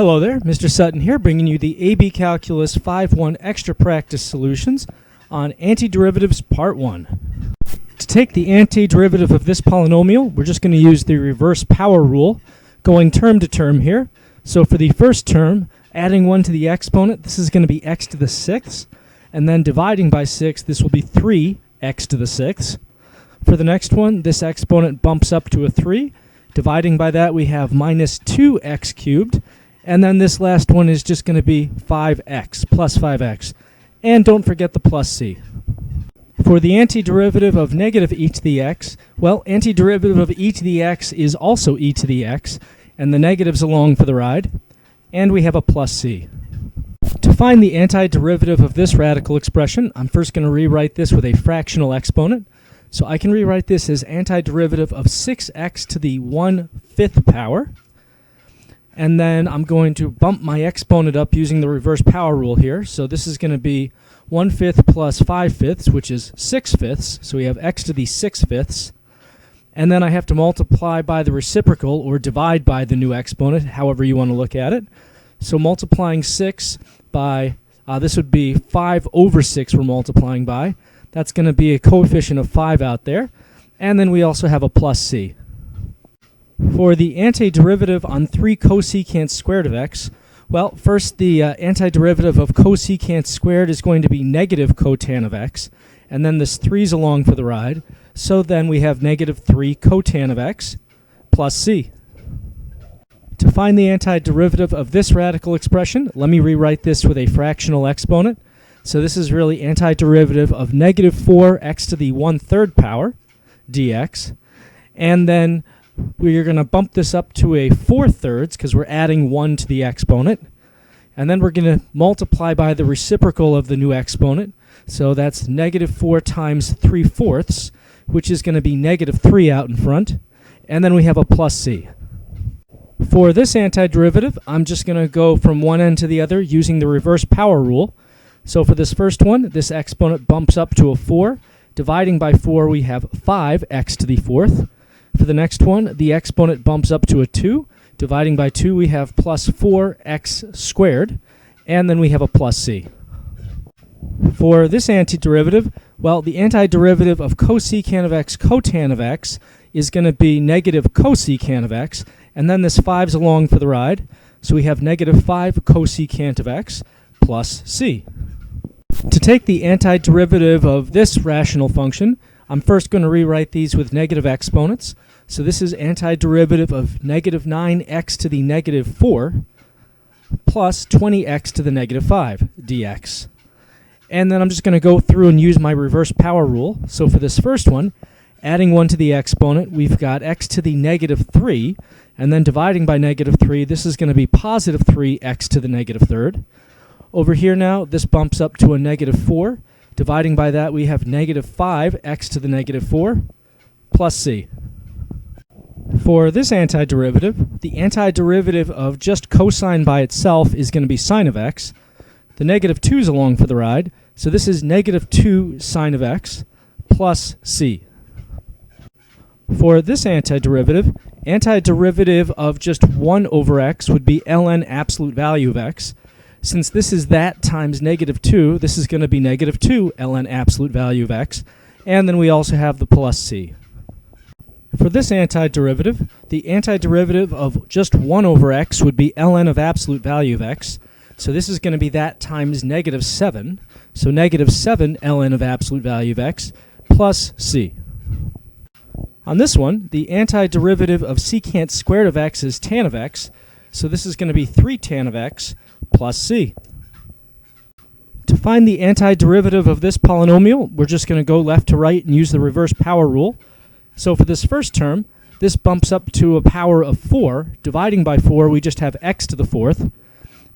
Hello there, Mr. Sutton here, bringing you the AB Calculus 5-1 Extra Practice Solutions on Antiderivatives Part 1. To take the antiderivative of this polynomial, we're just going to use the reverse power rule, going term to term here. So for the first term, adding 1 to the exponent, this is going to be x to the 6th, and then dividing by 6, this will be 3x to the 6th. For the next one, this exponent bumps up to a 3. Dividing by that, we have minus 2x cubed. And then this last one is just going to be 5x, plus 5x. And don't forget the plus c. For the antiderivative of negative e to the x, well, antiderivative of e to the x is also e to the x, and the negative's along for the ride. And we have a plus c. To find the antiderivative of this radical expression, I'm first going to rewrite this with a fractional exponent. So I can rewrite this as antiderivative of 6x to the 1/5 power. And then I'm going to bump my exponent up using the reverse power rule here. So this is going to be 1/5 plus 5/5, which is 6/5. So we have x to the 6/5. And then I have to multiply by the reciprocal or divide by the new exponent, however you want to look at it. So multiplying 6 by, this would be 5 over 6 we're multiplying by. That's going to be a coefficient of 5 out there. And then we also have a plus c. For the antiderivative on 3 cosecant squared of x, well, first the antiderivative of cosecant squared is going to be negative cotan of x, and then this 3's along for the ride, so then we have negative 3 cotan of x plus c. To find the antiderivative of this radical expression, let me rewrite this with a fractional exponent. So this is really antiderivative of negative 4x to the 1/3 power dx, and then we're going to bump this up to a 4/3 because we're adding 1 to the exponent. And then we're going to multiply by the reciprocal of the new exponent. So that's negative 4 times 3/4, which is going to be negative 3 out in front. And then we have a plus c. For this antiderivative, I'm just going to go from one end to the other using the reverse power rule. So for this first one, this exponent bumps up to a 4. Dividing by 4, we have 5x to the 4th. For the next one, the exponent bumps up to a 2. Dividing by 2, we have plus 4x squared, and then we have a plus c. For this antiderivative, well, the antiderivative of cosecant of x cotan of x is going to be negative cosecant of x, and then this 5's along for the ride, so we have negative 5 cosecant of x plus c. To take the antiderivative of this rational function, I'm first going to rewrite these with negative exponents. So this is antiderivative of negative 9x to the negative 4 plus 20x to the negative 5 dx. And then I'm just going to go through and use my reverse power rule. So for this first one, adding 1 to the exponent, we've got x to the negative 3. And then dividing by negative 3, this is going to be positive 3x to the negative 3rd. Over here now, this bumps up to a negative 4. Dividing by that, we have negative 5x to the negative 4 plus c. For this antiderivative, the antiderivative of just cosine by itself is going to be sine of x. The negative 2's along for the ride, so this is negative 2 sine of x plus c. For this antiderivative of just 1 over x would be ln absolute value of x. Since this is that times negative 2, this is going to be negative 2 ln absolute value of x. And then we also have the plus c. For this antiderivative, the antiderivative of just 1 over x would be ln of absolute value of x. So this is going to be that times negative 7. So negative 7 ln of absolute value of x plus c. On this one, the antiderivative of secant squared of x is tan of x. So this is going to be 3 tan of x plus c. To find the antiderivative of this polynomial, we're just going to go left to right and use the reverse power rule. So for this first term, this bumps up to a power of 4. Dividing by 4, we just have x to the 4th.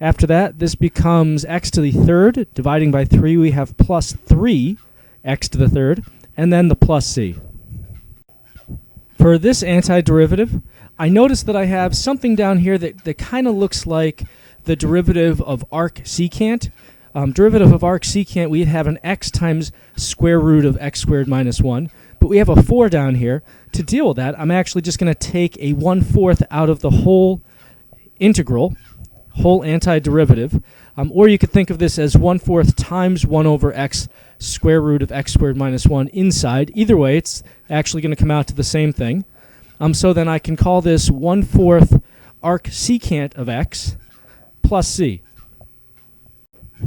After that, this becomes x to the 3rd. Dividing by 3, we have plus 3 x to the 3rd, and then the plus c. For this antiderivative, I notice that I have something down here that kind of looks like the derivative of arc secant. Derivative of arc secant, we have an x times square root of x squared minus 1. But we have a 4 down here. To deal with that, I'm actually just going to take a 1/4 out of the whole integral whole antiderivative, or you could think of this as 1/4 times 1 over x square root of x squared minus 1 inside. Either way, it's actually going to come out to the same thing. So then I can call this 1/4 arc secant of x plus c.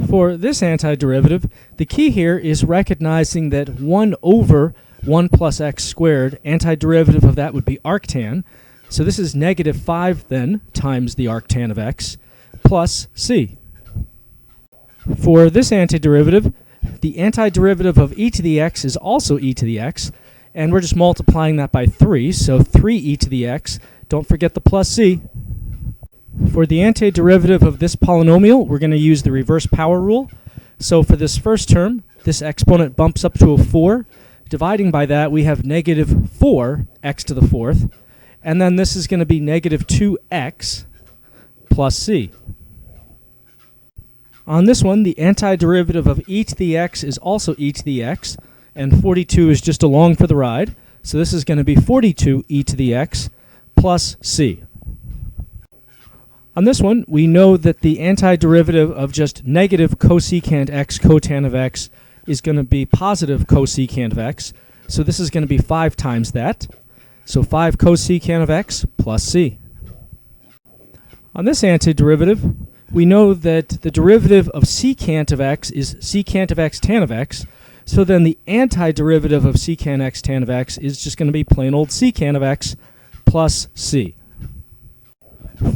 For this antiderivative, the key here is recognizing that 1 over 1 plus x squared, antiderivative of that would be arctan. So this is -5 then times the arctan of x plus c. For this antiderivative, the antiderivative of e to the x is also e to the x, and we're just multiplying that by 3, so 3e to the x. Don't forget the plus c. For the antiderivative of this polynomial, we're going to use the reverse power rule. So for this first term, this exponent bumps up to a 4. Dividing by that, we have -4x to the 4th. And then this is going to be -2x plus c. On this one, the antiderivative of e to the x is also e to the x, and 42 is just along for the ride. So this is going to be 42e to the x plus c. On this one, we know that the antiderivative of just negative cosecant x cotan of x is going to be positive cosecant of x. So this is going to be 5 times that. So 5 cosecant of x plus c. On this antiderivative, we know that the derivative of secant of x is secant of x tan of x. So then the antiderivative of secant x tan of x is just going to be plain old secant of x plus c.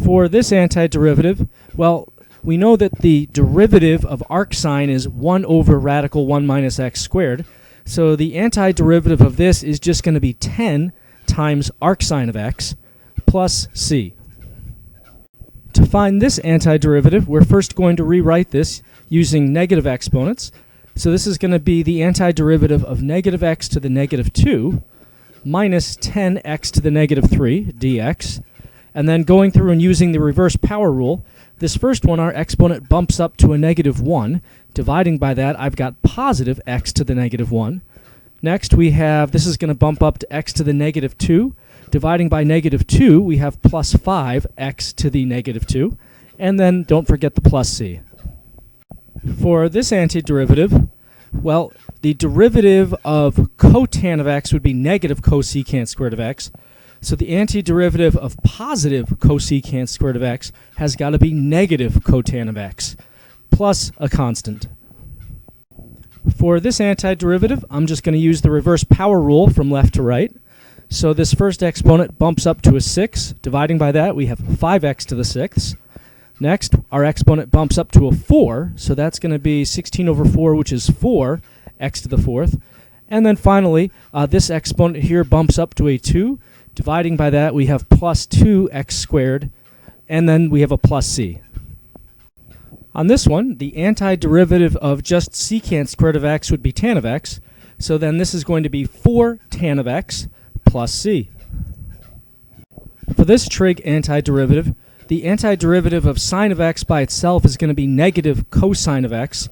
For this antiderivative, well, we know that the derivative of arcsine is 1 over radical 1 minus x squared. So the antiderivative of this is just going to be 10 times arcsine of x plus c. To find this antiderivative, we're first going to rewrite this using negative exponents. So this is going to be the antiderivative of -x to the -2 minus 10x to the -3 dx. And then going through and using the reverse power rule, this first one, our exponent bumps up to a -1. Dividing by that, I've got positive x to the -1. Next, we have, this is going to bump up to x to the -2. Dividing by -2, we have plus 5x to the -2. And then don't forget the plus c. For this antiderivative, well, the derivative of cotan of x would be negative cosecant squared of x. So the antiderivative of positive cosecant squared of x has got to be negative cotan of x plus a constant. For this antiderivative, I'm just going to use the reverse power rule from left to right. So this first exponent bumps up to a 6. Dividing by that, we have 5x to the 6th. Next, our exponent bumps up to a 4. So that's going to be 16 over 4, which is 4x to the 4th. And then finally, this exponent here bumps up to a 2. Dividing by that, we have plus 2x squared, and then we have a plus c. On this one, the antiderivative of just secant squared of x would be tan of x. So then this is going to be 4 tan of x plus c. For this trig antiderivative, the antiderivative of sine of x by itself is going to be negative cosine of x.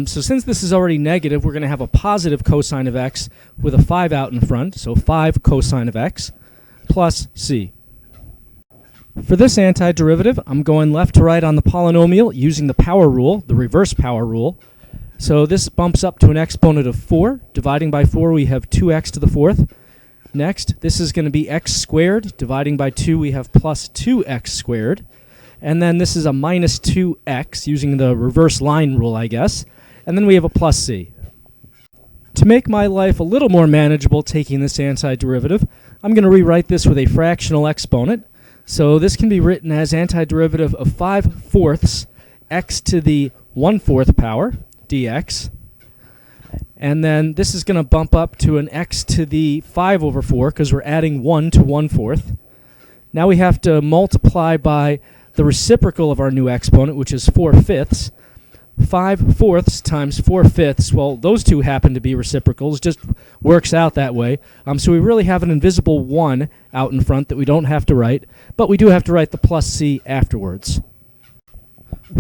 So since this is already negative, we're going to have a positive cosine of x with a 5 out in front, so 5 cosine of x plus c. For this antiderivative, I'm going left to right on the polynomial using the power rule, the reverse power rule. So this bumps up to an exponent of 4. Dividing by 4, we have 2x to the 4th. Next, this is going to be x squared. Dividing by 2, we have plus 2x squared. And then this is a minus 2x using the reverse line rule, I guess. And then we have a plus c. To make my life a little more manageable taking this antiderivative, I'm going to rewrite this with a fractional exponent. So this can be written as antiderivative of 5/4 x to the 1/4 power dx. And then this is going to bump up to an x to the 5 over 4 because we're adding 1 to 1/4. Now we have to multiply by the reciprocal of our new exponent, which is 4/5. 5/4 times 4/5, well, those two happen to be reciprocals, just works out that way. So we really have an invisible 1 out in front that we don't have to write, but we do have to write the plus c afterwards.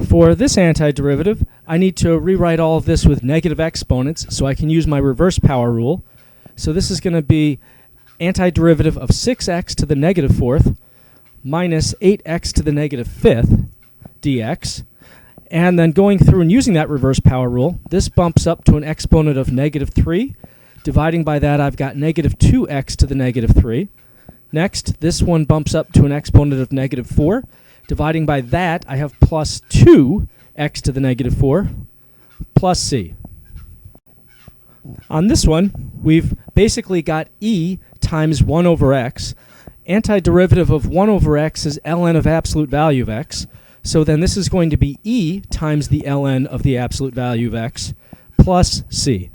For this antiderivative, I need to rewrite all of this with negative exponents, so I can use my reverse power rule. So this is going to be antiderivative of 6x to the -4th minus 8x to the -5th dx. And then going through and using that reverse power rule, this bumps up to an exponent of -3. Dividing by that, I've got -2x to the -3. Next, this one bumps up to an exponent of -4. Dividing by that, I have plus 2x to the -4 plus c. On this one, we've basically got e times 1 over x. Antiderivative of 1 over x is ln of absolute value of x. So then this is going to be e times the ln of the absolute value of x plus c.